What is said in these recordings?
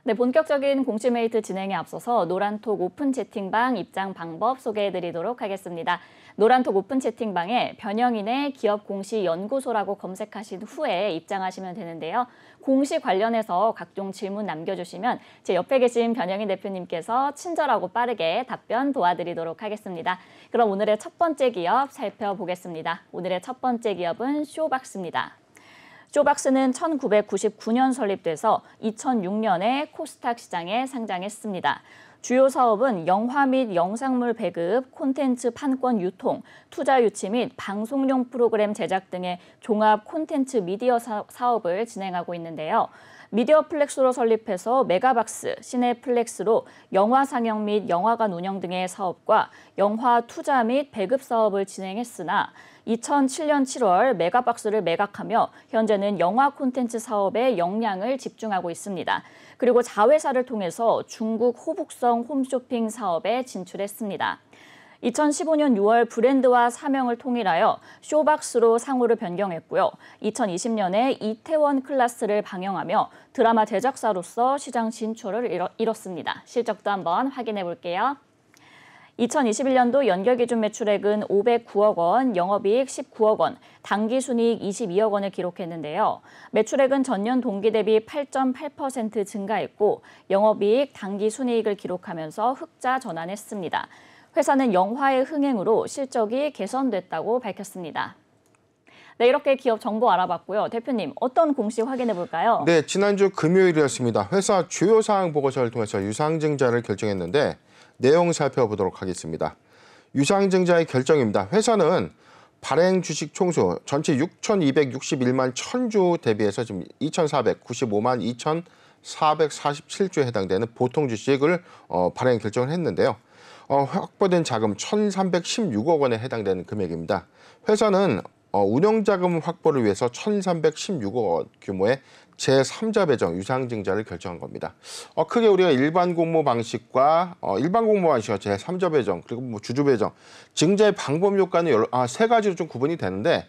네, 본격적인 공시메이트 진행에 앞서서 노란톡 오픈 채팅방 입장 방법 소개해드리도록 하겠습니다. 노란톡 오픈 채팅방에 변영인의 기업공시연구소라고 검색하신 후에 입장하시면 되는데요. 공시 관련해서 각종 질문 남겨주시면 제 옆에 계신 변영인 대표님께서 친절하고 빠르게 답변 도와드리도록 하겠습니다. 그럼 오늘의 첫 번째 기업 살펴보겠습니다. 오늘의 첫 번째 기업은 쇼박스입니다. 쇼박스는 1999년 설립돼서 2006년에 코스닥 시장에 상장했습니다. 주요 사업은 영화 및 영상물 배급, 콘텐츠 판권 유통, 투자 유치 및 방송용 프로그램 제작 등의 종합 콘텐츠 미디어 사업을 진행하고 있는데요. 미디어플렉스로 설립해서 메가박스, 시네플렉스로 영화 상영 및 영화관 운영 등의 사업과 영화 투자 및 배급 사업을 진행했으나 2007년 7월 메가박스를 매각하며 현재는 영화 콘텐츠 사업에 역량을 집중하고 있습니다. 그리고 자회사를 통해서 중국 호북성 홈쇼핑 사업에 진출했습니다. 2015년 6월 브랜드와 사명을 통일하여 쇼박스로 상호를 변경했고요. 2020년에 이태원 클라스를 방영하며 드라마 제작사로서 시장 진출을 이뤘습니다. 실적도 한번 확인해 볼게요. 2021년도 연결기준 매출액은 509억 원, 영업이익 19억 원, 당기순이익 22억 원을 기록했는데요. 매출액은 전년 동기 대비 8.8% 증가했고 영업이익, 당기순이익을 기록하면서 흑자 전환했습니다. 회사는 영화의 흥행으로 실적이 개선됐다고 밝혔습니다. 네, 이렇게 기업 정보 알아봤고요. 대표님, 어떤 공시 확인해 볼까요? 네, 지난주 금요일이었습니다. 회사 주요 사항 보고서를 통해서 유상증자를 결정했는데 내용 살펴보도록 하겠습니다. 유상증자의 결정입니다. 회사는 발행 주식 총수 전체 6,261만 1,000주 대비해서 지금 2,495만 2,447주에 해당되는 보통 주식을 발행 결정을 했는데요. 확보된 자금 1,316억 원에 해당되는 금액입니다. 회사는 운영자금 확보를 위해서 1,316억 원 규모의 제3자 배정 유상증자를 결정한 겁니다. 크게 우리가 일반 공모 방식과 제3자 배정 그리고 뭐 주주 배정 증자의 방법 효과는 세 가지로 좀 구분이 되는데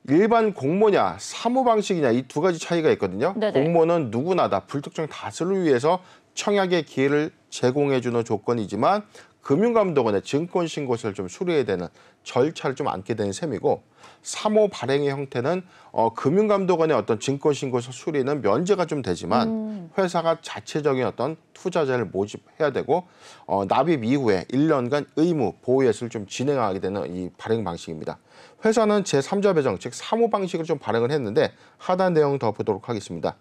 일반 공모냐 사무 방식이냐 이 두 가지 차이가 있거든요. 네네. 공모는 누구나 다 불특정 다수를 위해서 청약의 기회를 제공해주는 조건이지만 금융감독원의 증권신고서를 좀 수리해야 되는 절차를 좀 안게 되는 셈이고 사모 발행의 형태는 금융감독원의 어떤 증권신고서 수리는 면제가 좀 되지만 회사가 자체적인 어떤 투자자를 모집해야 되고 납입 이후에 1년간 의무 보호예수를 좀 진행하게 되는 이 발행 방식입니다. 회사는 제3자 배정 즉 사모 방식을 좀 발행을 했는데 하단 내용 더 보도록 하겠습니다.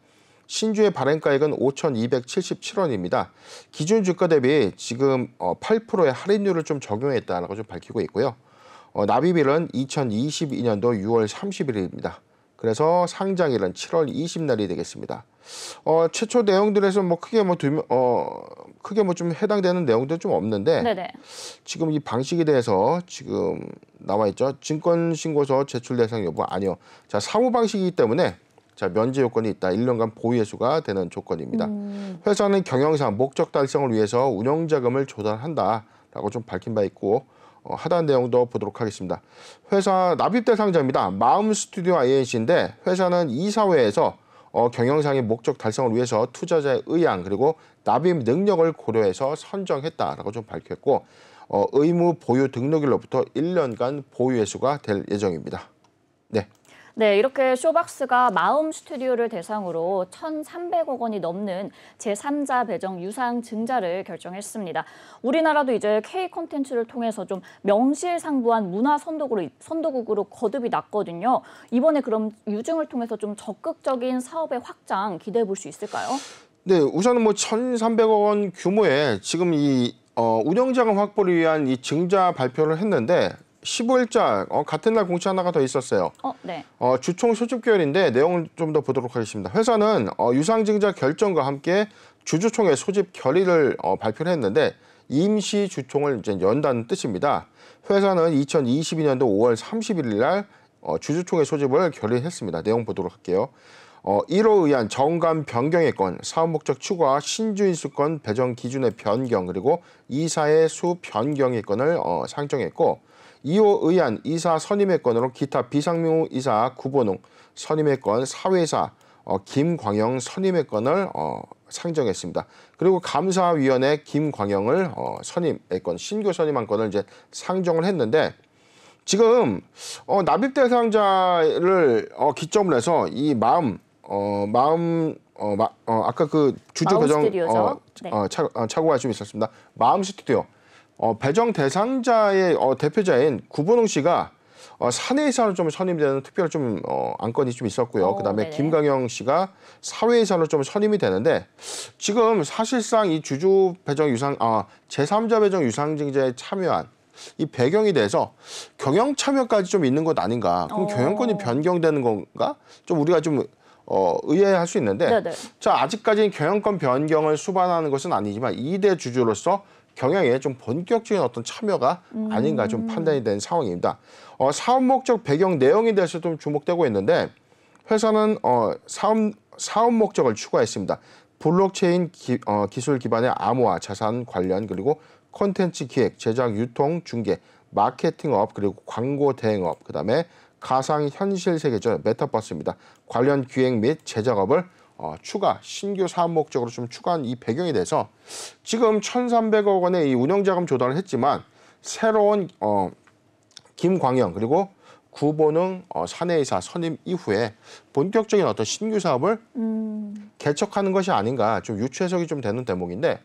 신주의 발행가액은 5,277원입니다. 기준 주가 대비 지금 8%의 할인율을 좀 적용했다라고 좀 밝히고 있고요. 납입일은 2022년도 6월 30일입니다. 그래서 상장일은 7월 20날이 되겠습니다. 최초 내용들에서 크게 좀 해당되는 내용도 좀 없는데 네네. 지금 이 방식에 대해서 지금 나와 있죠. 증권신고서 제출 대상 여부 아니요. 자, 사무 방식이기 때문에 면제 요건이 있다. 1년간 보유예수가 되는 조건입니다. 회사는 경영상 목적 달성을 위해서 운영자금을 조달한다라고 좀 밝힌 바 있고 하단 내용도 보도록 하겠습니다. 회사 납입 대상자입니다. 마음 스튜디오 INC인데 회사는 이사회에서 경영상의 목적 달성을 위해서 투자자의 의향 그리고 납입 능력을 고려해서 선정했다라고 좀 밝혔고 의무 보유 등록일로부터 1년간 보유예수가 될 예정입니다. 네. 네, 이렇게 쇼박스가 마음 스튜디오를 대상으로 1,300억 원이 넘는 제3자 배정 유상 증자를 결정했습니다. 우리나라도 이제 K 콘텐츠를 통해서 좀 명실상부한 문화 선도국으로 거듭이 났거든요. 이번에 그럼 유증을 통해서 좀 적극적인 사업의 확장 기대해 볼 수 있을까요? 네, 우선은 1,300억 원 규모의 지금 이 운영자금 확보를 위한 이 증자 발표를 했는데 15일자 같은 날 공시 하나가 더 있었어요. 네. 주총 소집 계열인데 내용을 좀 더 보도록 하겠습니다. 회사는 유상증자 결정과 함께 주주총회 소집 결의를 발표를 했는데 임시 주총을 이제 연다는 뜻입니다. 회사는 2022년도 5월 31일 날 주주총회 소집을 결의했습니다. 내용 보도록 할게요. 이로 의한 정관 변경의 건, 사업 목적 추가, 신주인수권 배정 기준의 변경, 그리고 이사의 수 변경의 건을 상정했고 이호 의한 이사 선임의 건으로 기타 비상무 이사 구본웅 선임의 건, 사회사 김광영 선임의 건을 상정했습니다. 그리고 감사위원회 김광영을 선임했건 신규 선임한 건을 이제 상정을 했는데 지금 납입 대상자를 기점으로 해서 이 아까 그 주주 배정 착오가 좀 있었습니다. 마음 스튜디오 배정 대상자의 대표자인 구본웅 씨가 사내이사로 좀 선임되는 특별 좀 안건이 좀 있었고요. 그다음에 네네. 김광영 씨가 사회이사로 좀 선임이 되는데 지금 사실상 이 주주 배정 제3자 배정 유상증자에 참여한 이 배경에 대해서 경영 참여까지 좀 있는 것 아닌가? 그럼 경영권이 변경되는 건가? 좀 우리가 좀 의아해할 수 있는데, 네네. 자 아직까지는 경영권 변경을 수반하는 것은 아니지만 2대 주주로서 경영에 좀 본격적인 어떤 참여가 아닌가 좀 판단이 된 상황입니다. 사업 목적 배경 내용에 대해서 좀 주목되고 있는데 회사는 사업 목적을 추가했습니다. 블록체인 기술 기반의 암호화 자산 관련 그리고 콘텐츠 기획, 제작, 유통, 중개, 마케팅업 그리고 광고 대행업 그다음에 가상현실 세계죠. 메타버스입니다. 관련 기획 및 제작업을 추가 신규 사업 목적으로 좀 추가한 이 배경에 대해서 지금 1,300억 원의 이 운영자금 조달을 했지만 새로운 김광영 그리고 구본웅 사내이사 선임 이후에 본격적인 어떤 신규 사업을 개척하는 것이 아닌가 좀 유추 해석이 좀 되는 대목인데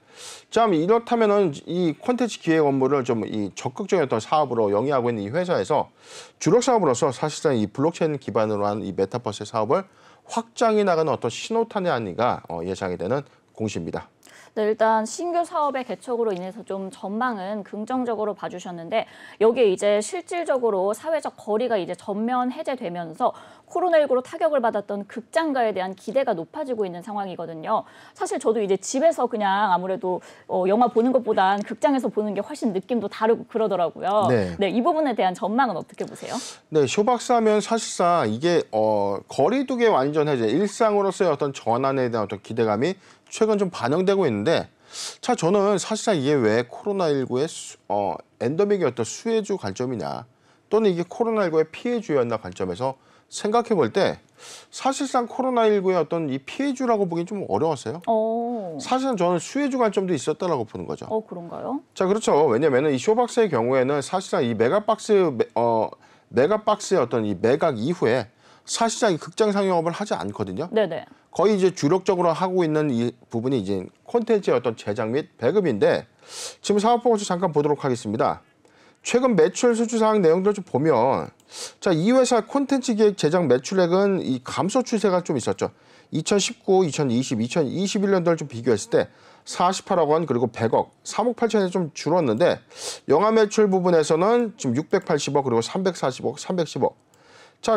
참 이렇다면은 이 콘텐츠 기획 업무를 좀 이 적극적인 어떤 사업으로 영위하고 있는 이 회사에서 주력 사업으로서 사실상 이 블록체인 기반으로 한 이 메타버스 사업을 확장해 나가는 어떤 신호탄이 아닌가 예상이 되는 공시입니다. 네, 일단 신규 사업의 개척으로 인해서 좀 전망은 긍정적으로 봐주셨는데 여기에 이제 실질적으로 사회적 거리가 이제 전면 해제되면서 코로나19로 타격을 받았던 극장가에 대한 기대가 높아지고 있는 상황이거든요. 사실 저도 이제 집에서 그냥 아무래도 영화 보는 것보단 극장에서 보는 게 훨씬 느낌도 다르고 그러더라고요. 네. 이 부분에 대한 전망은 어떻게 보세요? 네, 쇼박사면 사실상 이게 거리두기 완전 해제, 일상으로서의 어떤 전환에 대한 어떤 기대감이 최근 좀 반영되고 있는데, 자 저는 사실상 이게 왜 코로나19의 엔데믹의 어떤 수혜주 관점이냐, 또는 이게 코로나19의 피해주였나 관점에서 생각해 볼 때 사실상 코로나19의 어떤 이 피해주라고 보기엔 좀 어려웠어요. 사실은 저는 수혜주 관점도 있었다라고 보는 거죠. 그런가요? 자, 그렇죠. 왜냐면은 이 쇼박스의 경우에는 사실상 이 메가박스의 어떤 이 매각 이후에 사실상 이 극장 상영업을 하지 않거든요. 네네. 거의 이제 주력적으로 하고 있는 이 부분이 이제 콘텐츠의 어떤 제작 및 배급인데 지금 사업 보고서 잠깐 보도록 하겠습니다. 최근 매출 수주 사항 내용들 좀 보면 자, 이 회사 콘텐츠 기획 제작 매출액은 이 감소 추세가 좀 있었죠. 2019, 2020, 2021년도를 좀 비교했을 때 48억 원 그리고 100억, 3억 8천에 좀 줄었는데 영화 매출 부분에서는 지금 680억 그리고 340억, 310억. 자,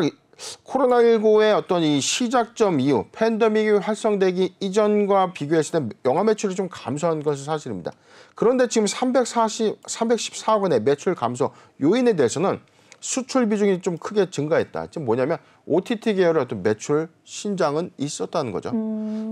코로나19의 어떤 이 시작점 이후 팬데믹이 활성되기 이전과 비교했을 때 영화 매출이 좀 감소한 것은 사실입니다. 그런데 지금 314억 원의 매출 감소 요인에 대해서는 수출 비중이 좀 크게 증가했다. 지금 뭐냐면 OTT 계열의 어떤 매출 신장은 있었다는 거죠.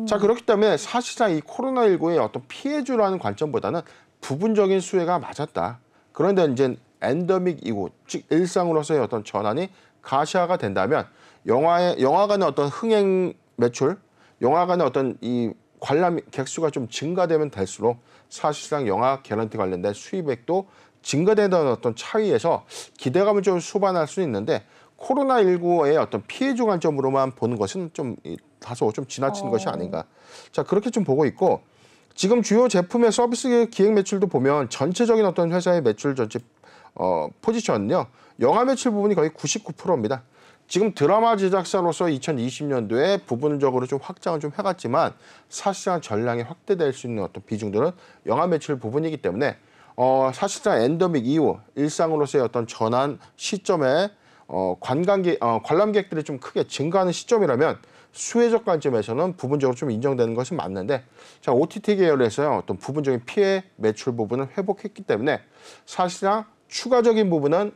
자, 그렇기 때문에 사실상 이 코로나19의 어떤 피해주라는 관점보다는 부분적인 수혜가 맞았다. 그런데 이제 엔데믹 이후 즉 일상으로서의 어떤 전환이 가시화가 된다면 영화관의 어떤 흥행 매출, 영화관의 어떤 이 관람 객수가 좀 증가되면 될수록 사실상 영화 개런티 관련된 수입액도 증가되는 어떤 차이에서 기대감을 좀 수반할 수 있는데 코로나19의 어떤 피해주 관점으로만 보는 것은 좀 다소 좀 지나친 것이 아닌가. 자, 그렇게 좀 보고 있고 지금 주요 제품의 서비스 기획 매출도 보면 전체적인 어떤 회사의 매출 전체 포지션은요. 영화 매출 부분이 거의 99%입니다. 지금 드라마 제작사로서 2020년도에 부분적으로 좀 확장을 좀 해갔지만 사실상 전량이 확대될 수 있는 어떤 비중들은 영화 매출 부분이기 때문에 사실상 엔데믹 이후 일상으로서의 어떤 전환 시점에 관람객들이 좀 크게 증가하는 시점이라면 수혜적 관점에서는 부분적으로 좀 인정되는 것이 맞는데 자, OTT 계열에서의 어떤 부분적인 피해 매출 부분을 회복했기 때문에 사실상 추가적인 부분은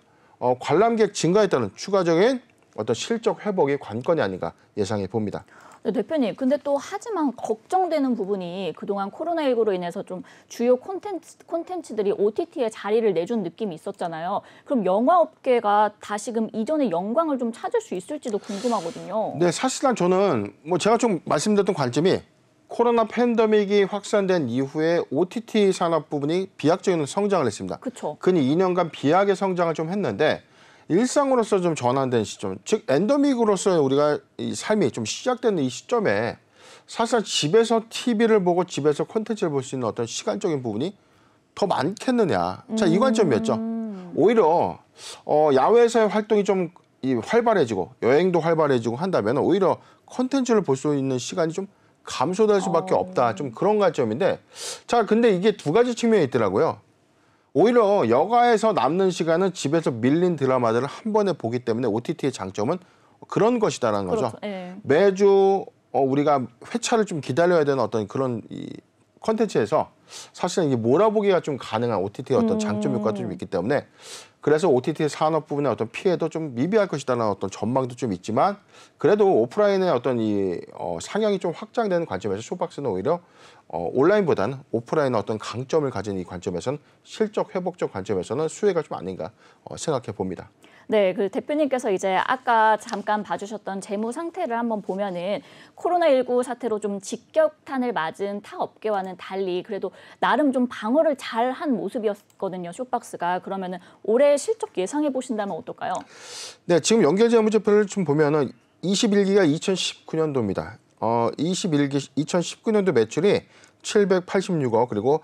관람객 증가에 따른 추가적인 어떤 실적 회복이 관건이 아닌가 예상해 봅니다. 네, 대표님, 근데 또 하지만 걱정되는 부분이 그동안 코로나19로 인해서 좀 주요 콘텐츠들이 OTT에 자리를 내준 느낌이 있었잖아요. 그럼 영화업계가 다시금 이전의 영광을 좀 찾을 수 있을지도 궁금하거든요. 네, 사실상 저는 제가 좀 말씀드렸던 관점이 코로나 팬데믹이 확산된 이후에 OTT 산업 부분이 비약적인 성장을 했습니다. 그렇죠. 근 2년간 비약의 성장을 좀 했는데 일상으로서 좀 전환된 시점, 즉 엔데믹으로서 우리가 이 삶이 좀 시작되는 이 시점에 사실 집에서 TV를 보고 집에서 콘텐츠를 볼 수 있는 어떤 시간적인 부분이 더 많겠느냐. 자, 이 관점이었죠. 오히려 야외에서의 활동이 좀 활발해지고 여행도 활발해지고 한다면 오히려 콘텐츠를 볼 수 있는 시간이 좀 감소될 수밖에 없다. 좀 그런 관점인데, 자, 근데 이게 두 가지 측면이 있더라고요. 오히려 여가에서 남는 시간은 집에서 밀린 드라마들을 한 번에 보기 때문에 OTT의 장점은 그런 것이다라는 거죠. 그렇죠. 예. 매주 우리가 회차를 좀 기다려야 되는 어떤 그런 이 콘텐츠에서 사실은 이게 몰아보기가 좀 가능한 OTT의 어떤 장점 효과도 좀 있기 때문에 그래서 OTT 산업 부분의 어떤 피해도 좀 미비할 것이다라는 어떤 전망도 좀 있지만 그래도 오프라인의 어떤 이 상향이 좀 확장되는 관점에서 쇼박스는 오히려 온라인보다는 오프라인의 어떤 강점을 가진 이 관점에서는 실적 회복적 관점에서는 수혜가 좀 아닌가 생각해 봅니다. 네, 그 대표님께서 이제 아까 잠깐 봐주셨던 재무 상태를 한번 보면은 코로나19 사태로 좀 직격탄을 맞은 타 업계와는 달리 그래도 나름 좀 방어를 잘한 모습이었거든요, 쇼박스가. 그러면은 올해 실적 예상해 보신다면 어떨까요? 네, 지금 연결 재무제표를 좀 보면은 21기가 2019년도입니다. 2019년도 매출이 786억, 그리고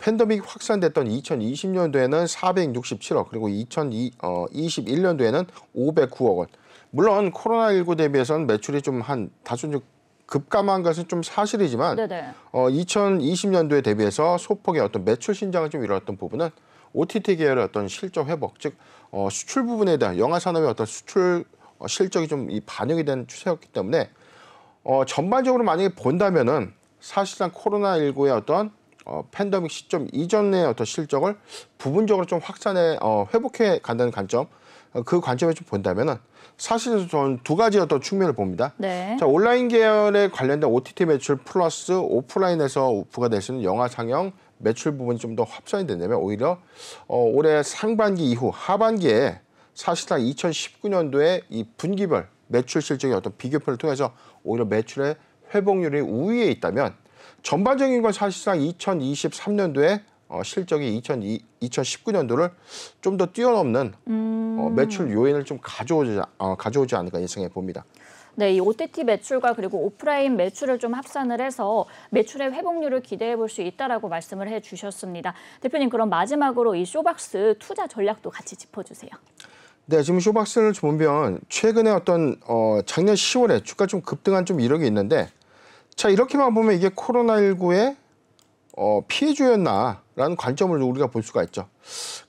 팬데믹 확산됐던 2020년도에는 467억, 그리고 2021년도에는 509억 원. 물론 코로나19 대비해서는 매출이 좀 다소 좀 급감한 것은 좀 사실이지만 네네. 2020년도에 대비해서 소폭의 어떤 매출 신장을 좀 이뤘던 부분은 OTT 계열의 어떤 실적 회복, 즉 수출 부분에 대한 영화 산업의 어떤 수출 실적이 좀 반영이 된 추세였기 때문에 전반적으로 만약에 본다면은 사실상 코로나19의 어떤 팬데믹 시점 이전의 어떤 실적을 부분적으로 좀 회복해 간다는 관점, 그 관점에 좀 본다면은 사실은 저는 두 가지 어떤 측면을 봅니다. 네. 자, 온라인 계열에 관련된 OTT 매출 플러스 오프라인에서 부과될 수 있는 영화 상영 매출 부분이 좀 더 합산이 된다면 오히려 올해 상반기 이후 하반기에 사실상 2019년도에 이 분기별 매출 실적의 어떤 비교표를 통해서 오히려 매출의 회복률이 우위에 있다면 전반적인 건 사실상 2023년도에 실적이 2019년도를 좀 더 뛰어넘는 매출 요인을 좀 가져오지 않을까 예상해 봅니다. 네, 이 OTT 매출과 그리고 오프라인 매출을 좀 합산을 해서 매출의 회복률을 기대해 볼 수 있다라고 말씀을 해주셨습니다. 대표님, 그럼 마지막으로 이 쇼박스 투자 전략도 같이 짚어주세요. 네, 지금 쇼박스를 보면 최근에 어떤 작년 10월에 주가 좀 급등한 좀 이력이 있는데, 자, 이렇게만 보면 이게 코로나19의 피해주였나라는 관점을 우리가 볼 수가 있죠.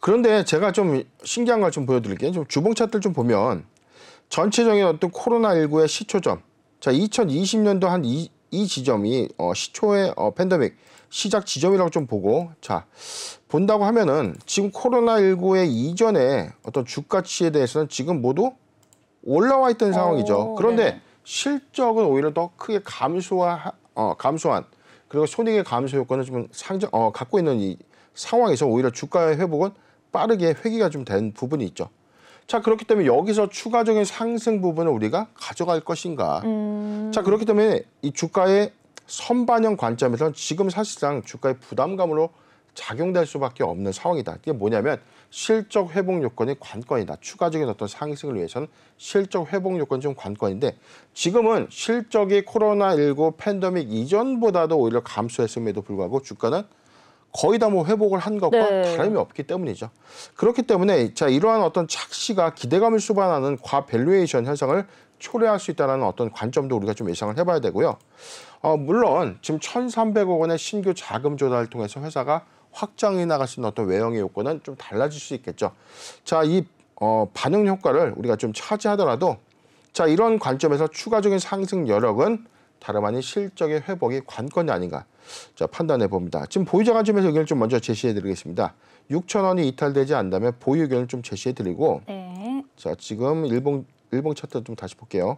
그런데 제가 좀 신기한 걸 좀 보여드릴게요. 좀 주봉 차트를 좀 보면 전체적인 어떤 코로나19의 시초점, 자, 2020년도 한 이 지점이 시초의 팬데믹 시작 지점이라고 좀 보고, 자, 본다고 하면은 지금 코로나19의 이전에 어떤 주가치에 대해서는 지금 모두 올라와 있던 상황이죠. 그런데 네네. 실적은 오히려 더 크게 감소한, 그리고 손익의 감소 효과는 좀 갖고 있는 이 상황에서 오히려 주가의 회복은 빠르게 회귀가 좀 된 부분이 있죠. 자, 그렇기 때문에 여기서 추가적인 상승 부분을 우리가 가져갈 것인가. 자, 그렇기 때문에 이 주가의 선반영 관점에서는 지금 사실상 주가의 부담감으로 작용될 수밖에 없는 상황이다. 이게 뭐냐면 실적 회복 요건이 관건이다. 추가적인 어떤 상승을 위해서는 실적 회복 요건이 좀 관건인데 지금은 실적이 코로나19 팬데믹 이전보다도 오히려 감소했음에도 불구하고 주가는 거의 다 회복을 한 것과 네. 다름이 없기 때문이죠. 그렇기 때문에 자, 이러한 어떤 착시가 기대감을 수반하는 과밸류에이션 현상을 초래할 수 있다는 어떤 관점도 우리가 좀 예상을 해봐야 되고요. 물론 지금 1,300억 원의 신규 자금 조달을 통해서 회사가 확장해 나갈 수 있는 어떤 외형의 요건은 좀 달라질 수 있겠죠. 자, 이 반응 효과를 우리가 좀 차지하더라도 자, 이런 관점에서 추가적인 상승 여력은 다름 아닌 실적의 회복이 관건이 아닌가 자, 판단해 봅니다. 지금 보유자 관점에서 의견을 좀 먼저 제시해 드리겠습니다. 6,000원이 이탈되지 않다면 보유 의견을 좀 제시해 드리고 네. 자, 지금 일봉 차트 좀 다시 볼게요.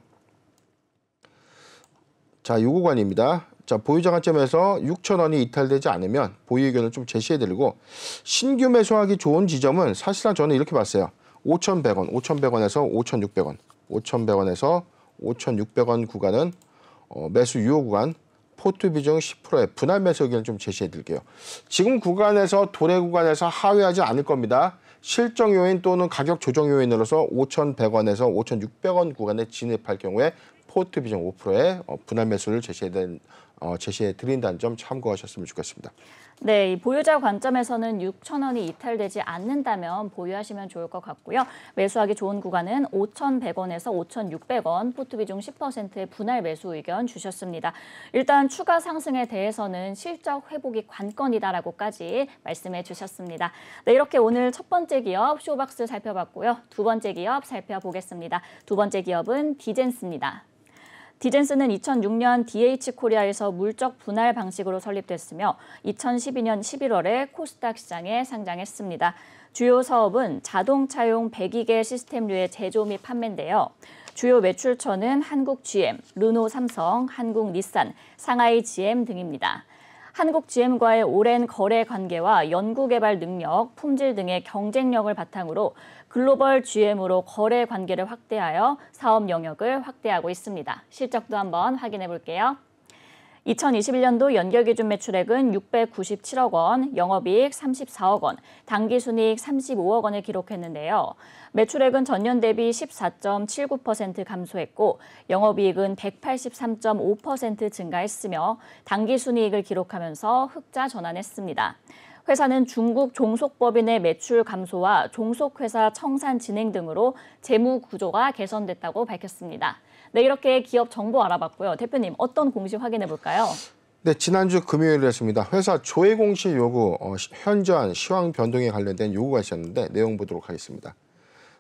자, 요 구간입니다. 자, 보유자 관점에서 6,000원이 이탈되지 않으면 보유 의견을 좀 제시해 드리고 신규 매수하기 좋은 지점은 사실상 저는 이렇게 봤어요. 5,100원, 5,100원에서 5,600원, 5,100원에서 5,600원 구간은 매수 유효 구간, 포트 비중 10%의 분할 매수 의견을 좀 제시해 드릴게요. 지금 구간에서 도래 구간에서 하회하지 않을 겁니다. 실적 요인 또는 가격 조정 요인으로서 5,100원에서 5,600원 구간에 진입할 경우에 포트 비중 5%의 분할 매수를 제시해 드린다는 점 참고하셨으면 좋겠습니다. 네, 이 보유자 관점에서는 6,000원이 이탈되지 않는다면 보유하시면 좋을 것 같고요. 매수하기 좋은 구간은 5,100원에서 5,600원, 포트 비중 10%의 분할 매수 의견 주셨습니다. 일단 추가 상승에 대해서는 실적 회복이 관건이다라고까지 말씀해 주셨습니다. 네, 이렇게 오늘 첫 번째 기업 쇼박스 살펴봤고요. 두 번째 기업 살펴보겠습니다. 두 번째 기업은 디젠스입니다. 디젠스는 2006년 DH코리아에서 물적 분할 방식으로 설립됐으며 2012년 11월에 코스닥 시장에 상장했습니다. 주요 사업은 자동차용 배기계 시스템류의 제조 및 판매인데요. 주요 매출처는 한국 GM, 르노 삼성, 한국 닛산, 상하이 GM 등입니다. 한국 GM과의 오랜 거래 관계와 연구개발 능력, 품질 등의 경쟁력을 바탕으로 글로벌 GM으로 거래 관계를 확대하여 사업 영역을 확대하고 있습니다. 실적도 한번 확인해 볼게요. 2021년도 연결기준 매출액은 697억 원, 영업이익 34억 원, 당기순이익 35억 원을 기록했는데요. 매출액은 전년 대비 14.79% 감소했고 영업이익은 183.5% 증가했으며 당기순이익을 기록하면서 흑자 전환했습니다. 회사는 중국 종속법인의 매출 감소와 종속회사 청산 진행 등으로 재무 구조가 개선됐다고 밝혔습니다. 네, 이렇게 기업 정보 알아봤고요. 대표님, 어떤 공시 확인해 볼까요? 네, 지난주 금요일이었습니다. 회사 조회 공시 요구, 현저한 시황 변동에 관련된 요구가 있었는데 내용 보도록 하겠습니다.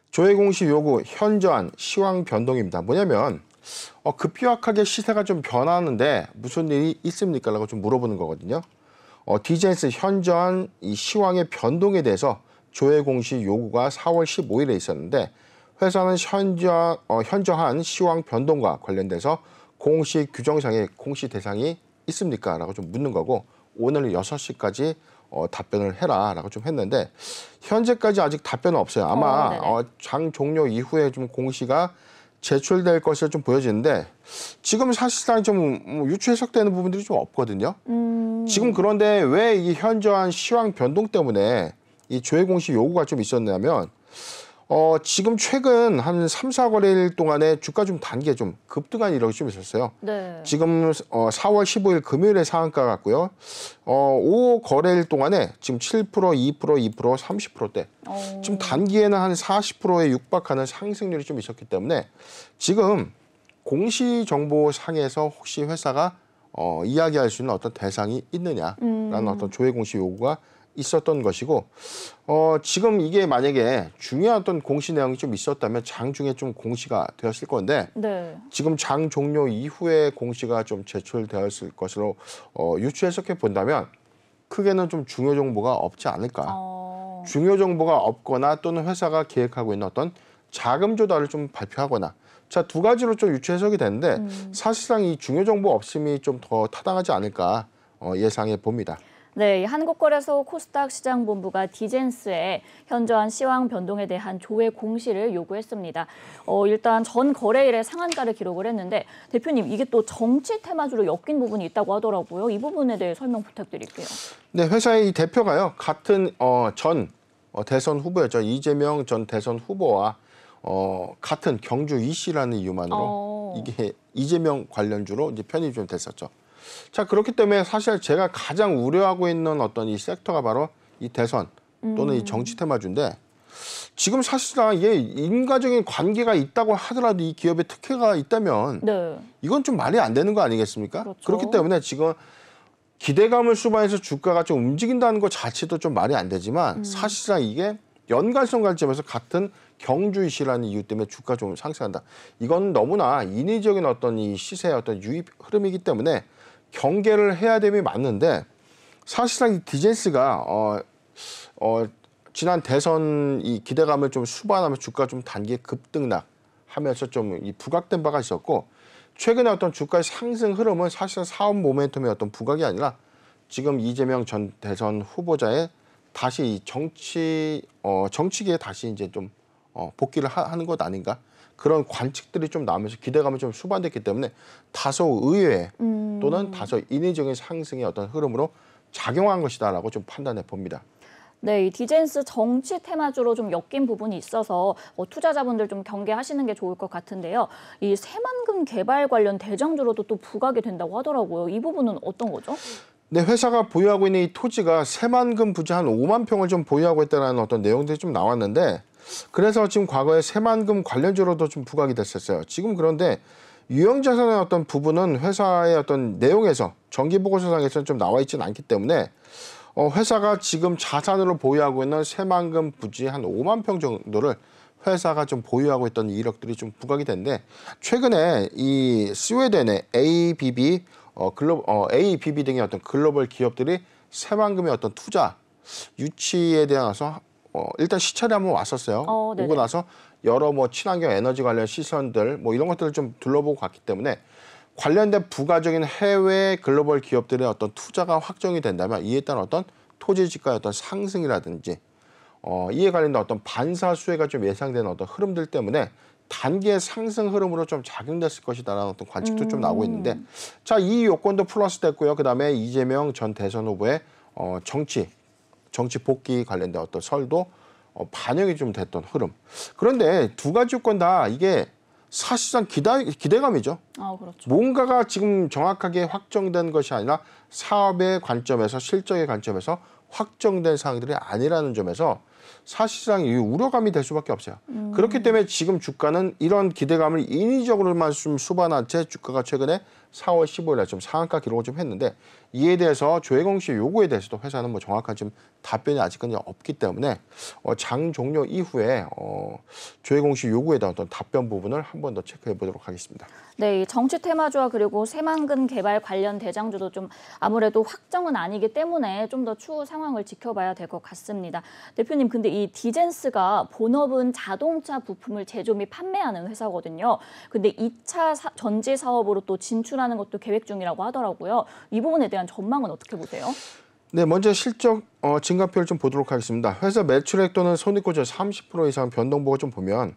조회 공시 요구, 현저한 시황 변동입니다. 뭐냐면 급격하게 시세가 좀 변하는데 무슨 일이 있습니까? 라고 좀 물어보는 거거든요. 디젠스 현저한 이 시황의 변동에 대해서 조회 공시 요구가 4월 15일에 있었는데 회사는 현저한 시황 변동과 관련돼서 공시 규정상의 공시 대상이 있습니까? 라고 좀 묻는 거고 오늘 6시까지 답변을 해라 라고 좀 했는데 현재까지 아직 답변은 없어요. 아마 장 종료 이후에 좀 공시가 제출될 것으로 좀 보여지는데 지금 사실상 좀 유추 해석되는 부분들이 좀 없거든요. 지금 그런데 왜 이 현저한 시황 변동 때문에 이 조회 공시 요구가 좀 있었냐면 지금 최근 한 3, 4거래일 동안에 주가 좀 단계 좀 급등한 이력이 좀 있었어요. 네. 지금 4월 15일 금요일에 상한가 같고요. 5거래일 동안에 지금 7%, 2%, 2%, 30%대. 지금 단기에는 한 40%에 육박하는 상승률이 좀 있었기 때문에 지금 공시정보상에서 혹시 회사가 이야기할 수 있는 어떤 대상이 있느냐라는 어떤 조회 공시 요구가 있었던 것이고 지금 이게 만약에 중요한 어떤 공시 내용이 좀 있었다면 장중에 좀 공시가 되었을 건데 네. 지금 장 종료 이후에 공시가 좀 제출되었을 것으로 유추 해석해 본다면 크게는 좀 중요 정보가 없지 않을까. 중요 정보가 없거나 또는 회사가 계획하고 있는 어떤 자금 조달을 좀 발표하거나 자, 두 가지로 좀 유추 해석이 되는데 사실상 이 중요 정보 없음이 좀 더 타당하지 않을까 예상해 봅니다. 네, 한국거래소 코스닥 시장본부가 디젠스에 현저한 시황 변동에 대한 조회 공시를 요구했습니다. 일단 전 거래일에 상한가를 기록을 했는데 대표님 이게 또 정치 테마주로 엮인 부분이 있다고 하더라고요. 이 부분에 대해 설명 부탁드릴게요. 네, 회사의 이 대표가요. 같은 전 대선 후보였죠. 이재명 전 대선 후보와 같은 경주 이씨라는 이유만으로 이게 이재명 관련주로 이제 편입이 좀 됐었죠. 자, 그렇기 때문에 사실 제가 가장 우려하고 있는 어떤 이 섹터가 바로 이 대선 또는 이 정치 테마주인데 지금 사실상 이게 인과적인 관계가 있다고 하더라도 이 기업에 특혜가 있다면 네. 이건 좀 말이 안 되는 거 아니겠습니까? 그렇죠. 그렇기 때문에 지금 기대감을 수반해서 주가가 좀 움직인다는 것 자체도 좀 말이 안 되지만 사실상 이게 연관성 관점에서 같은 경주이시라는 이유 때문에 주가 좀 상승한다. 이건 너무나 인위적인 어떤 이 시세의 어떤 유입 흐름이기 때문에 경계를 해야 됨이 맞는데 사실상 이 디젠스가 지난 대선 이 기대감을 좀 수반하면서 주가 좀 단기 급등락하면서 좀 이 부각된 바가 있었고 최근에 어떤 주가의 상승 흐름은 사실은 사업 모멘텀의 어떤 부각이 아니라 지금 이재명 전 대선 후보자의 다시 정치계에 다시 이제 좀 복귀를 하는 것 아닌가? 그런 관측들이 좀 나오면서 기대감이 좀 수반됐기 때문에 다소 의외 또는 다소 인위적인 상승의 어떤 흐름으로 작용한 것이다라고 좀 판단해 봅니다. 네, 이 디젠스 정치 테마주로 좀 엮인 부분이 있어서 투자자분들 좀 경계하시는 게 좋을 것 같은데요. 이 새만금 개발 관련 대장주로도 또 부각이 된다고 하더라고요. 이 부분은 어떤 거죠? 네, 회사가 보유하고 있는 이 토지가 새만금 부지 한 5만 평을 좀 보유하고 있다는 어떤 내용들이 좀 나왔는데 그래서 지금 과거에 새만금 관련주로도 좀 부각이 됐었어요. 지금 그런데 유형자산의 어떤 부분은 회사의 어떤 내용에서 정기보고서상에서는 좀 나와 있지는 않기 때문에 회사가 지금 자산으로 보유하고 있는 새만금 부지 한 5만 평 정도를 회사가 좀 보유하고 있던 이력들이 좀 부각이 됐는데 최근에 이 스웨덴의 ABB ABB 등의 어떤 글로벌 기업들이 새만금의 어떤 투자 유치에 대해서 일단 시찰이 한번 왔었어요. 오고 나서 여러 뭐 친환경 에너지 관련 시설들 뭐 이런 것들을 좀 둘러보고 갔기 때문에 관련된 부가적인 해외 글로벌 기업들의 어떤 투자가 확정이 된다면 이에 따른 어떤 토지 지가의 어떤 상승이라든지 이에 관련된 어떤 반사 수혜가 좀 예상되는 어떤 흐름들 때문에 단기의 상승 흐름으로 좀 작용됐을 것이다라는 어떤 관측도 좀 나오고 있는데 자, 이 요건도 플러스 됐고요. 그다음에 이재명 전 대선 후보의 정치 복귀 관련된 어떤 설도 반영이 좀 됐던 흐름. 그런데 두 가지 요건 다 이게 사실상 기대감이죠. 그렇죠. 뭔가가 지금 정확하게 확정된 것이 아니라 사업의 관점에서 실적의 관점에서 확정된 사항들이 아니라는 점에서 사실상 이 우려감이 될 수밖에 없어요. 그렇기 때문에 지금 주가는 이런 기대감을 인위적으로만 좀 수반한 채 주가가 최근에 4월 15일에 좀 상한가 기록을 좀 했는데 이에 대해서 조혜공 씨 요구에 대해서도 회사는 뭐 정확한 좀 답변이 아직은 없기 때문에 장 종료 이후에 조혜공 씨 요구에 대한 어떤 답변 부분을 한 번 더 체크해 보도록 하겠습니다. 네, 이 정치 테마주와 그리고 새만금 개발 관련 대장주도 좀 아무래도 확정은 아니기 때문에 좀 더 추후 상황을 지켜봐야 될 것 같습니다. 대표님, 근데 이 디젠스가 본업은 자동차 부품을 제조 및 판매하는 회사거든요. 근데 2차 전지 사업으로 또 진출하는 것도 계획 중이라고 하더라고요. 이 부분에 대한 전망은 어떻게 보세요? 네, 먼저 실적 증가표를 좀 보도록 하겠습니다. 회사 매출액 또는 손익고지 30% 이상 변동폭을 좀 보면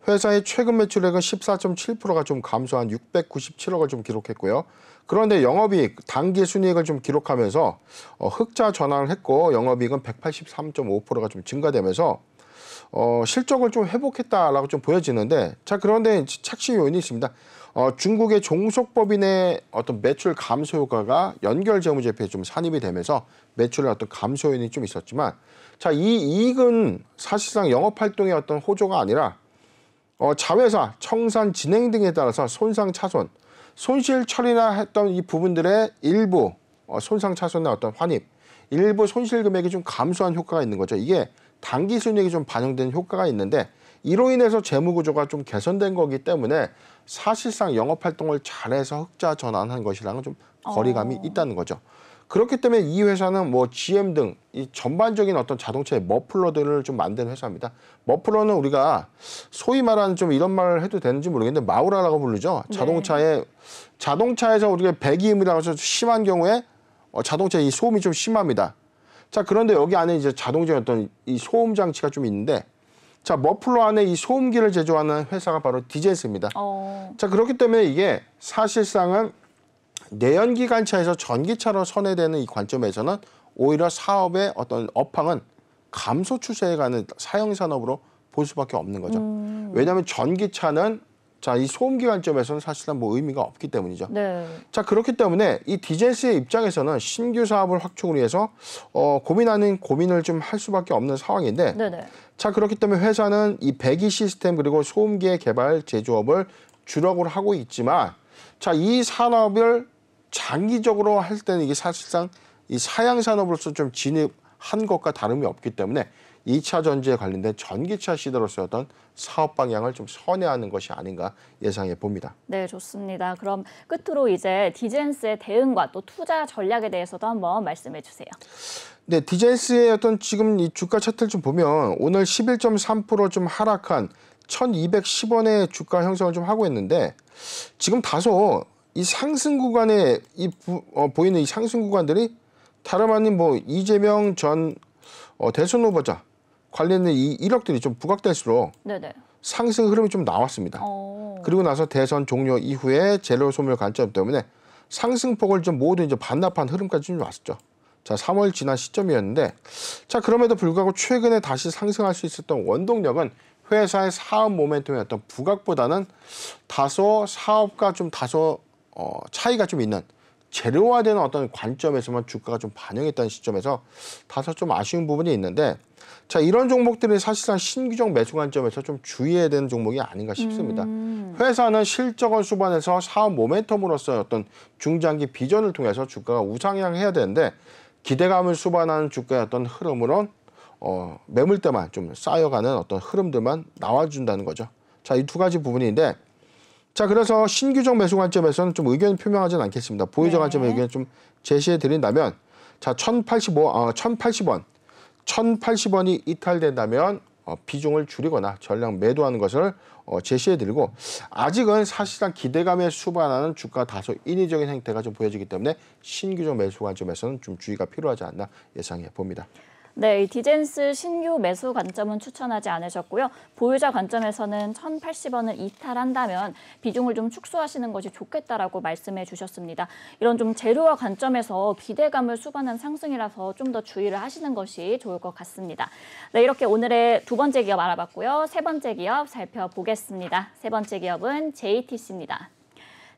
회사의 최근 매출액은 14.7%가 좀 감소한 697억을 좀 기록했고요. 그런데 영업이익, 당기 순이익을 좀 기록하면서 흑자 전환을 했고 영업이익은 183.5%가 좀 증가되면서 실적을 좀 회복했다라고 좀 보여지는데 자, 그런데 착시 요인이 있습니다. 중국의 종속법인의 어떤 매출 감소 효과가 연결 재무제표에 좀 산입이 되면서 매출의 어떤 감소 요인이 좀 있었지만 자, 이 이익은 사실상 영업 활동의 어떤 호조가 아니라 자회사, 청산 진행 등에 따라서 손상 차손, 손실 처리나 했던 이 부분들의 일부 손상 차손의 어떤 환입, 일부 손실 금액이 좀 감소한 효과가 있는 거죠. 이게 당기 순이익이 좀 반영된 효과가 있는데 이로 인해서 재무 구조가 좀 개선된 거기 때문에 사실상 영업 활동을 잘해서 흑자 전환한 것이랑은 좀 거리감이 있다는 거죠. 그렇기 때문에 이 회사는 뭐 GM 등 이 전반적인 어떤 자동차의 머플러들을 좀 만드는 회사입니다. 머플러는 우리가 소위 말하는 좀 이런 말을 해도 되는지 모르겠는데 마우라라고 부르죠. 네. 자동차에서 우리가 배기음이라고 해서 심한 경우에 자동차 이 소음이 좀 심합니다. 자, 그런데 여기 안에 이제 자동차의 어떤 이 소음 장치가 좀 있는데 자, 머플러 안에 이 소음기를 제조하는 회사가 바로 디젠스입니다. 자, 그렇기 때문에 이게 사실상은 내연기관차에서 전기차로 선회되는 이 관점에서는 오히려 사업의 어떤 업황은 감소 추세에 가는 사형 산업으로 볼 수밖에 없는 거죠. 왜냐하면 전기차는 자, 이 소음기 관점에서는 사실상 뭐 의미가 없기 때문이죠. 네. 자, 그렇기 때문에 이 디젠스의 입장에서는 신규 사업을 확충을 위해서 고민 아닌 고민을 좀 할 수밖에 없는 상황인데 네네. 자, 그렇기 때문에 회사는 이 배기 시스템 그리고 소음기의 개발 제조업을 주력으로 하고 있지만 자, 이 산업을 장기적으로 할 때는 이게 사실상 이 사양 산업으로서 좀 진입한 것과 다름이 없기 때문에 2차 전지에 관련된 전기차 시대로서의 어떤 사업 방향을 좀 선회하는 것이 아닌가 예상해 봅니다. 네, 좋습니다. 그럼 끝으로 이제 디젠스의 대응과 또 투자 전략에 대해서도 한번 말씀해 주세요. 네, 디젠스의 어떤 지금 이 주가 차트를 좀 보면 오늘 11.3% 좀 하락한 1,210원의 주가 형성을 좀 하고 있는데 지금 다소 이 상승 구간에 보이는 이 상승 구간들이 다름 아닌 뭐 이재명 전 대선 후보자 관련된 이 이력들이 좀 부각될수록 네네. 상승 흐름이 좀 나왔습니다. 그리고 나서 대선 종료 이후에 재료 소멸 관점 때문에 상승폭을 좀 모두 이제 반납한 흐름까지 좀 왔었죠. 자, 3월 지난 시점이었는데, 자, 그럼에도 불구하고 최근에 다시 상승할 수 있었던 원동력은 회사의 사업 모멘텀의 어떤 부각보다는 다소 사업과 좀 다소 차이가 좀 있는 재료화되는 어떤 관점에서만 주가가 좀 반영했다는 시점에서 다소 좀 아쉬운 부분이 있는데, 자, 이런 종목들이 사실상 신규적 매수 관점에서 좀 주의해야 되는 종목이 아닌가 싶습니다. 회사는 실적을 수반해서 사업 모멘텀으로서의 어떤 중장기 비전을 통해서 주가가 우상향해야 되는데, 기대감을 수반하는 주가의 어떤 흐름으론 매물대만 좀 쌓여가는 어떤 흐름들만 나와준다는 거죠. 자, 이 두 가지 부분인데, 자, 그래서 신규적 매수 관점에서는 좀 의견을 표명하지는 않겠습니다. 보유자 관점의 의견을 좀 제시해 드린다면, 자, 1080원이 이탈된다면 비중을 줄이거나 전량 매도하는 것을 제시해 드리고, 아직은 사실상 기대감에 수반하는 주가 다소 인위적인 행태가 좀 보여지기 때문에 신규적 매수 관점에서는 좀 주의가 필요하지 않나 예상해 봅니다. 네, 이 디젠스 신규 매수 관점은 추천하지 않으셨고요. 보유자 관점에서는 1,080원을 이탈한다면 비중을 좀 축소하시는 것이 좋겠다라고 말씀해 주셨습니다. 이런 좀 재료화 관점에서 기대감을 수반한 상승이라서 좀 더 주의를 하시는 것이 좋을 것 같습니다. 네, 이렇게 오늘의 두 번째 기업 알아봤고요. 세 번째 기업 살펴보겠습니다. 세 번째 기업은 JTC입니다.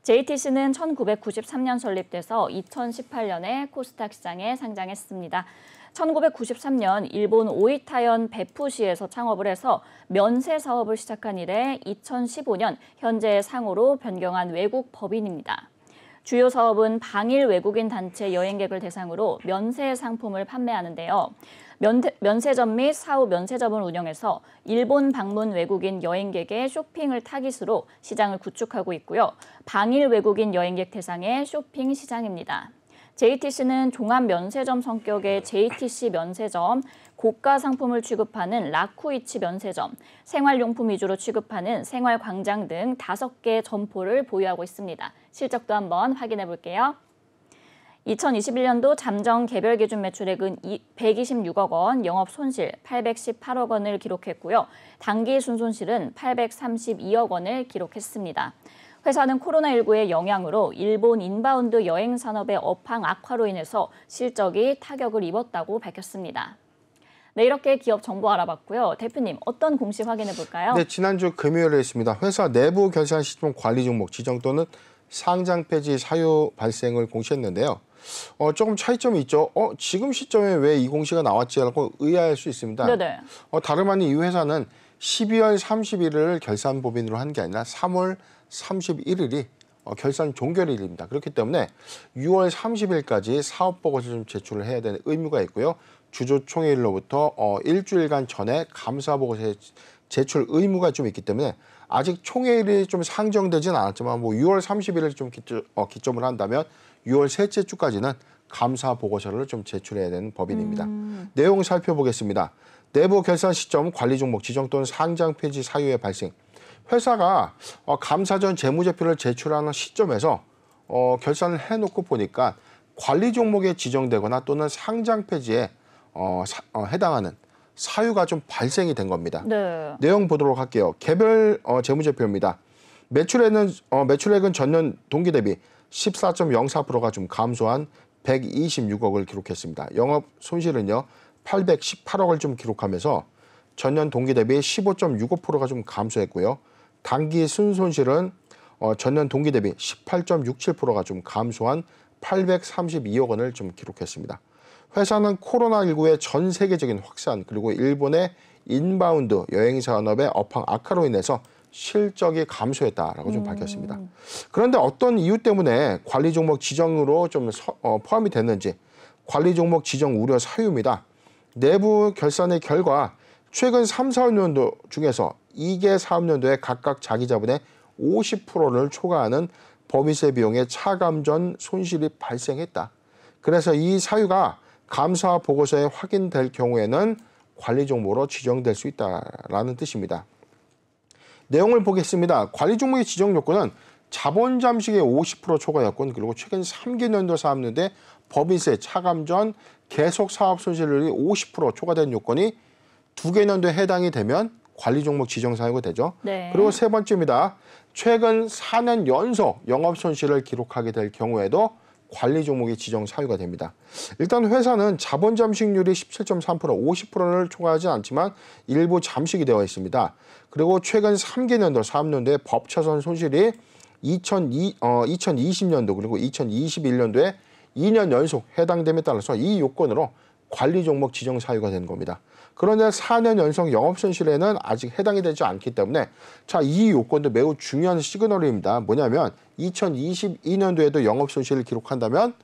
JTC는 1993년 설립돼서 2018년에 코스닥 시장에 상장했습니다. 1993년 일본 오이타현 베푸시에서 창업을 해서 면세 사업을 시작한 이래 2015년 현재 상호로 변경한 외국 법인입니다. 주요 사업은 방일 외국인 단체 여행객을 대상으로 면세 상품을 판매하는데요. 면세점 및 사후 면세점을 운영해서 일본 방문 외국인 여행객의 쇼핑을 타깃으로 시장을 구축하고 있고요. 방일 외국인 여행객 대상의 쇼핑 시장입니다. JTC는 종합 면세점 성격의 JTC 면세점, 고가 상품을 취급하는 라쿠이치 면세점, 생활용품 위주로 취급하는 생활광장 등 5개 점포를 보유하고 있습니다. 실적도 한번 확인해 볼게요. 2021년도 잠정 개별 기준 매출액은 126억 원, 영업 손실 818억 원을 기록했고요. 당기 순손실은 832억 원을 기록했습니다. 회사는 코로나19의 영향으로 일본 인바운드 여행 산업의 업황 악화로 인해서 실적이 타격을 입었다고 밝혔습니다. 네, 이렇게 기업 정보 알아봤고요. 대표님, 어떤 공시 확인해 볼까요? 네, 지난주 금요일에 했습니다. 회사 내부 결산 시점 관리 종목 지정 또는 상장 폐지 사유 발생을 공시했는데요. 조금 차이점이 있죠. 지금 시점에 왜 이 공시가 나왔지라고 의아할 수 있습니다. 네네. 다름 아닌 이 회사는 12월 31일을 결산 법인으로 한 게 아니라 3월 31일이 결산 종결일입니다. 그렇기 때문에 6월 30일까지 사업 보고서를 좀 제출을 해야 되는 의무가 있고요. 주주총회일로부터 일주일간 전에 감사 보고서 제출 의무가 좀 있기 때문에 아직 총회일이 좀 상정되지는 않았지만 6월 30일을 좀 기점을 한다면 6월 셋째 주까지는 감사 보고서를 좀 제출해야 되는 법인입니다. 내용 살펴보겠습니다. 내부 결산 시점 관리 종목 지정 또는 상장 폐지 사유의 발생. 회사가 감사 전 재무제표를 제출하는 시점에서 결산을 해놓고 보니까 관리 종목에 지정되거나 또는 상장 폐지에 해당하는 사유가 좀 발생이 된 겁니다. 네. 내용 보도록 할게요. 개별 재무제표입니다. 매출액은 전년 동기 대비 14.04%가 좀 감소한 126억을 기록했습니다. 영업 손실은요 818억을 좀 기록하면서 전년 동기 대비 15.65%가 좀 감소했고요. 당기 순손실은 전년 동기 대비 18.67%가 좀 감소한 832억 원을 좀 기록했습니다. 회사는 코로나19의 전 세계적인 확산 그리고 일본의 인바운드 여행 산업의 업황 악화로 인해서 실적이 감소했다라고 좀 밝혔습니다. 그런데 어떤 이유 때문에 관리 종목 지정으로 좀 포함이 됐는지 관리 종목 지정 우려 사유입니다. 내부 결산의 결과 최근 3, 4년도 중에서 2개 사업년도에 각각 자기 자본의 50%를 초과하는 법인세 비용의 차감전 손실이 발생했다. 그래서 이 사유가 감사 보고서에 확인될 경우에는 관리 종목으로 지정될 수 있다라는 뜻입니다. 내용을 보겠습니다. 관리 종목의 지정 요건은 자본 잠식의 50% 초과 요건 그리고 최근 3개년도 사업년도에 법인세 차감전 계속 사업 손실률이 50% 초과된 요건이 두 개 년도에 해당이 되면 관리 종목 지정 사유가 되죠. 네. 그리고 세 번째입니다. 최근 4년 연속 영업 손실을 기록하게 될 경우에도 관리 종목이 지정 사유가 됩니다. 일단 회사는 자본 잠식률이 17.3%, 50%를 초과하지 않지만 일부 잠식이 되어 있습니다. 그리고 최근 3개년도, 3년도에 법차선 손실이 2020년도 그리고 2021년도에 2년 연속 해당됨에 따라서 이 요건으로 관리 종목 지정 사유가 되는 겁니다. 그런데 4년 연속 영업 손실에는 아직 해당이 되지 않기 때문에 자, 이 요건도 매우 중요한 시그널입니다. 뭐냐면 2022년도에도 영업 손실을 기록한다면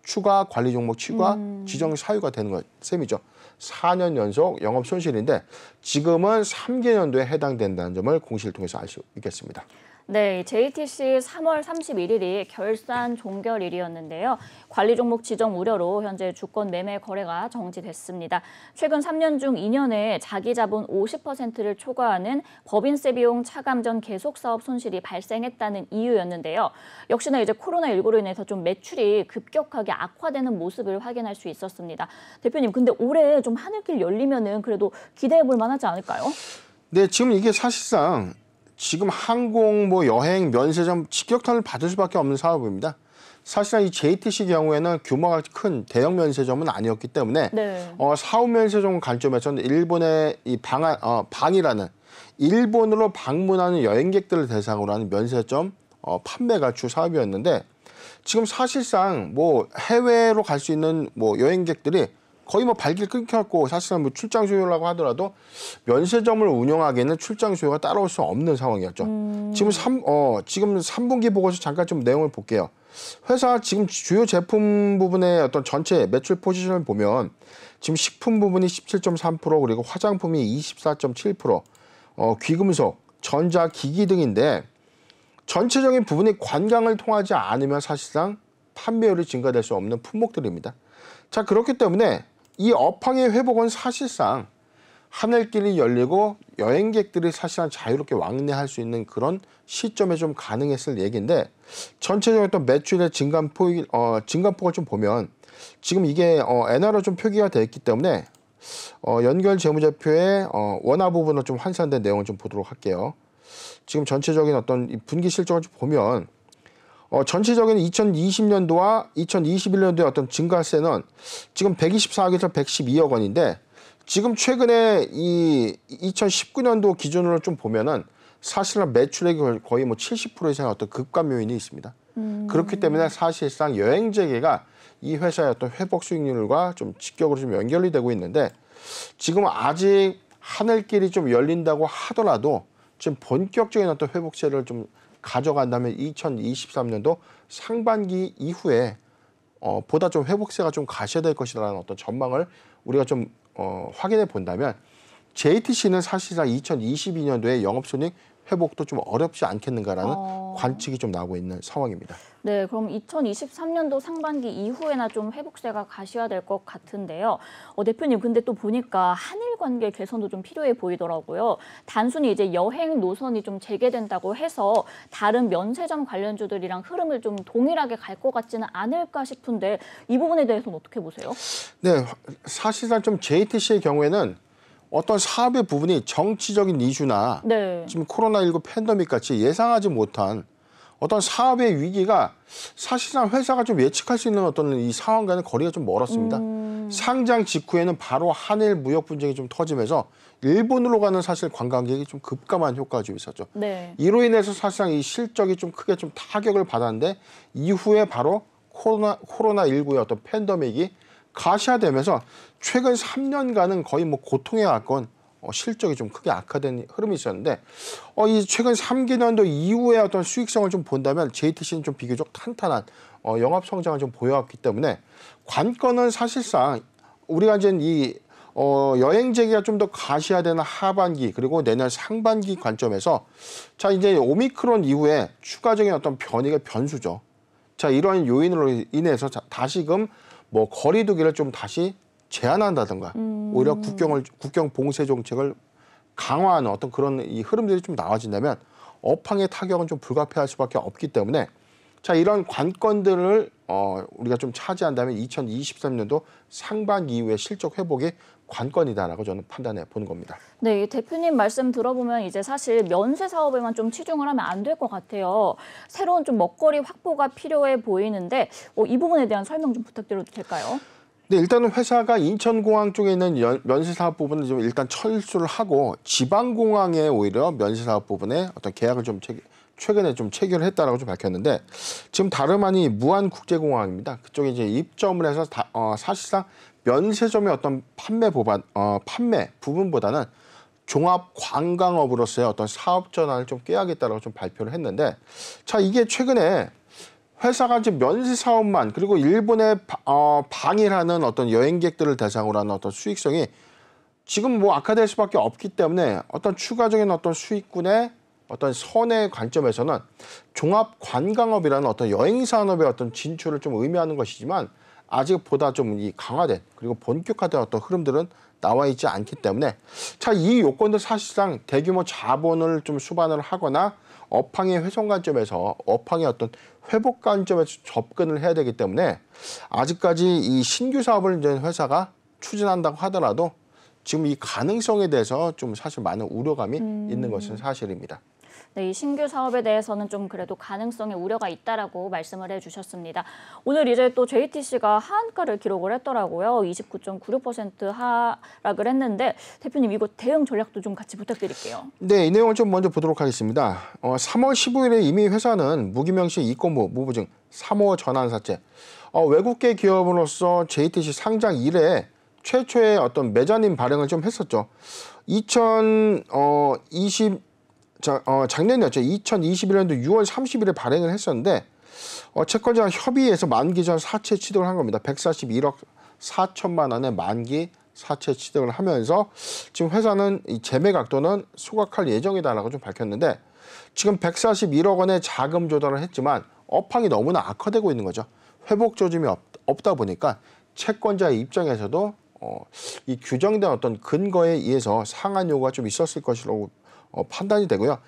추가 관리 종목 추가 지정 사유가 되는 셈이죠. 4년 연속 영업 손실인데 지금은 3개년도에 해당된다는 점을 공시를 통해서 알 수 있겠습니다. 네, JTC 3월 31일이 결산 종결일이었는데요. 관리 종목 지정 우려로 현재 주권 매매 거래가 정지됐습니다. 최근 3년 중 2년에 자기 자본 50%를 초과하는 법인세 비용 차감전 계속 사업 손실이 발생했다는 이유였는데요. 역시나 이제 코로나19로 인해서 좀 매출이 급격하게 악화되는 모습을 확인할 수 있었습니다. 대표님, 근데 올해 좀 하늘길 열리면은 그래도 기대해 볼 만하지 않을까요? 네, 지금 이게 사실상 지금 항공, 여행, 면세점 직격탄을 받을 수밖에 없는 사업입니다. 사실상 이 JTC 경우에는 규모가 큰 대형 면세점은 아니었기 때문에 네. 사업 면세점 관점에서는 일본의 이 방이라는 일본으로 방문하는 여행객들을 대상으로 하는 면세점 판매가 주 사업이었는데 지금 사실상 해외로 갈 수 있는 여행객들이 거의 발길 끊겼고 사실은 출장 수요라고 하더라도 면세점을 운영하기에는 출장 수요가 따라올 수 없는 상황이었죠. 지금 3분기 보고서 잠깐 좀 내용을 볼게요. 회사 지금 주요 제품 부분의 어떤 전체 매출 포지션을 보면 지금 식품 부분이 17.3% 그리고 화장품이 24.7%, 귀금속, 전자기기 등인데 전체적인 부분이 관광을 통하지 않으면 사실상 판매율이 증가될 수 없는 품목들입니다. 자, 그렇기 때문에 이 업황의 회복은 사실상 하늘길이 열리고 여행객들이 사실상 자유롭게 왕래할 수 있는 그런 시점에 좀 가능했을 얘기인데 전체적인 어떤 매출의 증감폭을 좀 보면 지금 이게 엔화로 좀 표기가 되어 있기 때문에 연결 재무제표의 원화 부분을 좀 환산된 내용을 좀 보도록 할게요. 지금 전체적인 어떤 분기 실적을 좀 보면 전체적인 2020년도와 2021년도의 어떤 증가세는 지금 124억에서 112억 원인데 지금 최근에 이 2019년도 기준으로 좀 보면은 사실은 매출액이 거의 70% 이상의 어떤 급감 요인이 있습니다. 그렇기 때문에 사실상 여행 재개가 이 회사의 어떤 회복 수익률과 좀 직격으로 좀 연결이 되고 있는데 지금 아직 하늘길이 좀 열린다고 하더라도 지금 본격적인 어떤 회복세를 좀 가져간다면 2023년도 상반기 이후에 보다 좀 회복세가 좀 가셔야 될 것이라는 어떤 전망을 우리가 좀 확인해 본다면 JTC는 사실상 2022년도에 영업손익 회복도 좀 어렵지 않겠는가라는 관측이 좀 나오고 있는 상황입니다. 네, 그럼 2023년도 상반기 이후에나 좀 회복세가 가셔야 될 것 같은데요. 대표님, 근데 또 보니까 한일 관계 개선도 좀 필요해 보이더라고요. 단순히 이제 여행 노선이 좀 재개된다고 해서 다른 면세점 관련주들이랑 흐름을 좀 동일하게 갈 것 같지는 않을까 싶은데 이 부분에 대해서는 어떻게 보세요? 네, 사실상 좀 JTC의 경우에는 어떤 사업의 부분이 정치적인 이슈나 네. 지금 코로나19 팬데믹 같이 예상하지 못한 어떤 사업의 위기가 사실상 회사가 좀 예측할 수 있는 어떤 이 상황과는 거리가 좀 멀었습니다. 상장 직후에는 바로 한일 무역 분쟁이 좀 터지면서 일본으로 가는 사실 관광객이 좀 급감한 효과가 좀 있었죠. 네. 이로 인해서 사실상 이 실적이 좀 크게 좀 타격을 받았는데 이후에 바로 코로나19의 어떤 팬데믹이 가시화되면서 최근 3년간은 거의 고통에 가까운 실적이 좀 크게 악화된 흐름이 있었는데 이 최근 3개년도 이후의 어떤 수익성을 좀 본다면 JTC는 좀 비교적 탄탄한 영업 성장을 좀 보여왔기 때문에 관건은 사실상 우리가 이제 이 여행 재개가 좀 더 가시화되는 하반기 그리고 내년 상반기 관점에서 자 이제 오미크론 이후에 추가적인 어떤 변수죠. 자 이러한 요인으로 인해서 다시금 거리두기를 좀 다시 제한한다든가 오히려 국경 봉쇄 정책을 강화하는 어떤 그런 이 흐름들이 좀 나와진다면 업황의 타격은 좀 불가피할 수밖에 없기 때문에 자 이런 관건들을 우리가 좀 차지한다면 2023년도 상반기 이후에 실적 회복이 관건이다라고 저는 판단해 보는 겁니다. 네, 대표님 말씀 들어보면 이제 사실 면세 사업에만 좀 치중을 하면 안 될 것 같아요. 새로운 좀 먹거리 확보가 필요해 보이는데 이 부분에 대한 설명 좀 부탁드려도 될까요? 네, 일단은 회사가 인천공항 쪽에 있는 면세사업 부분을 좀 일단 철수를 하고 지방공항에 오히려 면세사업 부분에 어떤 계약을 좀 최근에 좀 체결을 했다라고 좀 밝혔는데 지금 다름 아니 무안국제공항입니다. 그쪽에 이제 입점을 해서 사실상 면세점의 어떤 판매 부분보다는 종합 관광업으로서의 어떤 사업 전환을 좀 꾀하겠다라고 좀 발표를 했는데 자 이게 최근에 회사가 지금 면세 사업만 그리고 일본에 방일하는 어떤 여행객들을 대상으로 하는 어떤 수익성이 지금 뭐 악화될 수밖에 없기 때문에 어떤 추가적인 어떤 수익군의 어떤 선의 관점에서는 종합 관광업이라는 어떤 여행 산업의 어떤 진출을 좀 의미하는 것이지만 아직 보다 좀 이 강화된 그리고 본격화된 어떤 흐름들은 나와 있지 않기 때문에 자, 이 요건들 사실상 대규모 자본을 좀 수반을 하거나 업황의 훼손 관점에서 업황의 어떤 회복 관점에서 접근을 해야 되기 때문에 아직까지 이 신규 사업을 이제 회사가 추진한다고 하더라도 지금 이 가능성에 대해서 좀 사실 많은 우려감이 있는 것은 사실입니다. 네, 이 신규 사업에 대해서는 좀 그래도 가능성에 우려가 있다라고 말씀을 해주셨습니다. 오늘 이제 또 JTC가 하한가를 기록을 했더라고요. 29.96% 하락을 했는데 대표님 이거 대응 전략도 좀 같이 부탁드릴게요. 네, 이 내용을 좀 먼저 보도록 하겠습니다. 3월 15일에 이미 회사는 무기명시 이권부 무보증 3호 전환사채 외국계 기업으로서 JTC 상장 이래 최초의 어떤 메자닌 발행을 좀 했었죠. 작년이었죠. 2021년도 6월 30일에 발행을 했었는데 채권자와 협의해서 만기 전 사채 취득을 한 겁니다. 141억 4천만 원의 만기 사채 취득을 하면서 지금 회사는 이 재매각도는 소각할 예정이다라고 좀 밝혔는데 지금 141억 원의 자금 조달을 했지만 업황이 너무나 악화되고 있는 거죠. 회복 조짐이 없다 보니까 채권자의 입장에서도 이 규정된 어떤 근거에 의해서 상한 요구가 좀 있었을 것이라고 판단이 되고요.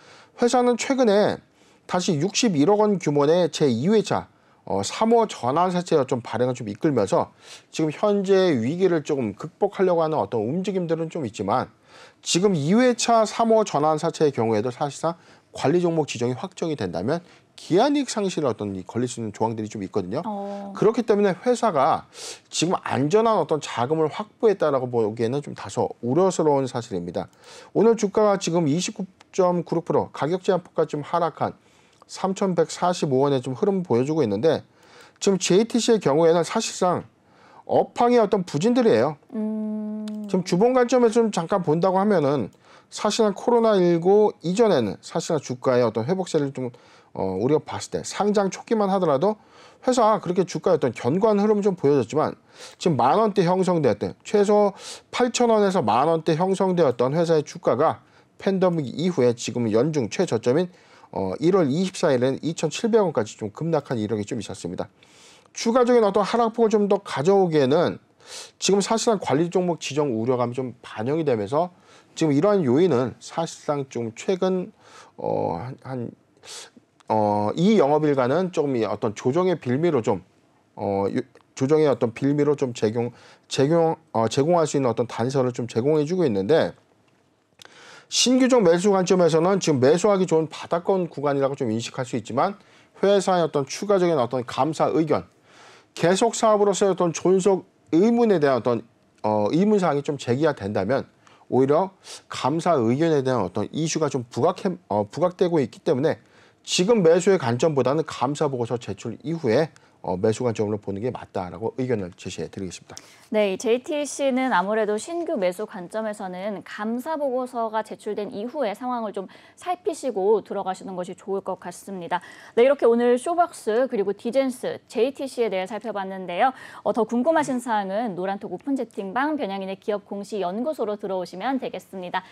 회사는 최근에 다시 61억 원 규모의 제2회차 3호 전환사채 좀 발행을 좀 이끌면서 지금 현재 위기를 조금 극복하려고 하는 어떤 움직임들은 좀 있지만 지금 2회차 3호 전환사채의 경우에도 사실상 관리 종목 지정이 확정이 된다면 기한이익 상실에 어떤 걸릴 수 있는 조항들이 좀 있거든요. 그렇기 때문에 회사가 지금 안전한 어떤 자금을 확보했다라고 보기에는 좀 다소 우려스러운 사실입니다. 오늘 주가가 지금 29.96% 가격 제한폭까지 좀 하락한 3,145원의 좀 흐름 보여주고 있는데 지금 JTC의 경우에는 사실상 업황의 어떤 부진들이에요. 지금 주봉 관점에서 좀 잠깐 본다고 하면은 사실은 코로나19 이전에는 사실은 주가의 어떤 회복세를 좀 우리가 봤을 때 상장 초기만 하더라도 회사 그렇게 주가의 어떤 견고한 흐름을 좀 보여줬지만 지금 10,000원대 형성되었던 최소 8,000원에서 10,000원대 형성되었던 회사의 주가가 팬데믹 이후에 지금 연중 최저점인 1월 24일에는 2,700원까지 좀 급락한 이력이 좀 있었습니다. 추가적인 어떤 하락폭을 좀 더 가져오기에는 지금 사실상 관리 종목 지정 우려감이 좀 반영이 되면서 지금 이러한 요인은 사실상 좀 최근 이 영업일간은 조금 어떤 조정의 빌미로 좀 조정의 어떤 빌미로 좀 제공할 수 있는 어떤 단서를 좀 제공해주고 있는데 신규적 매수 관점에서는 지금 매수하기 좋은 바닥권 구간이라고 좀 인식할 수 있지만 회사의 어떤 추가적인 어떤 감사 의견, 계속 사업으로서의 어떤 존속 의문에 대한 어떤 의문사항이 좀 제기가 된다면 오히려 감사 의견에 대한 어떤 이슈가 좀 부각되고 있기 때문에 지금 매수의 관점보다는 감사 보고서 제출 이후에 매수 관점으로 보는 게 맞다라고 의견을 제시해 드리겠습니다. 네, JTC는 아무래도 신규 매수 관점에서는 감사 보고서가 제출된 이후에 상황을 좀 살피시고 들어가시는 것이 좋을 것 같습니다. 네, 이렇게 오늘 쇼박스 그리고 디젠스, JTC에 대해 살펴봤는데요. 더 궁금하신 사항은 노란톡 오픈 채팅방 변양인의 기업 공시 연구소로 들어오시면 되겠습니다.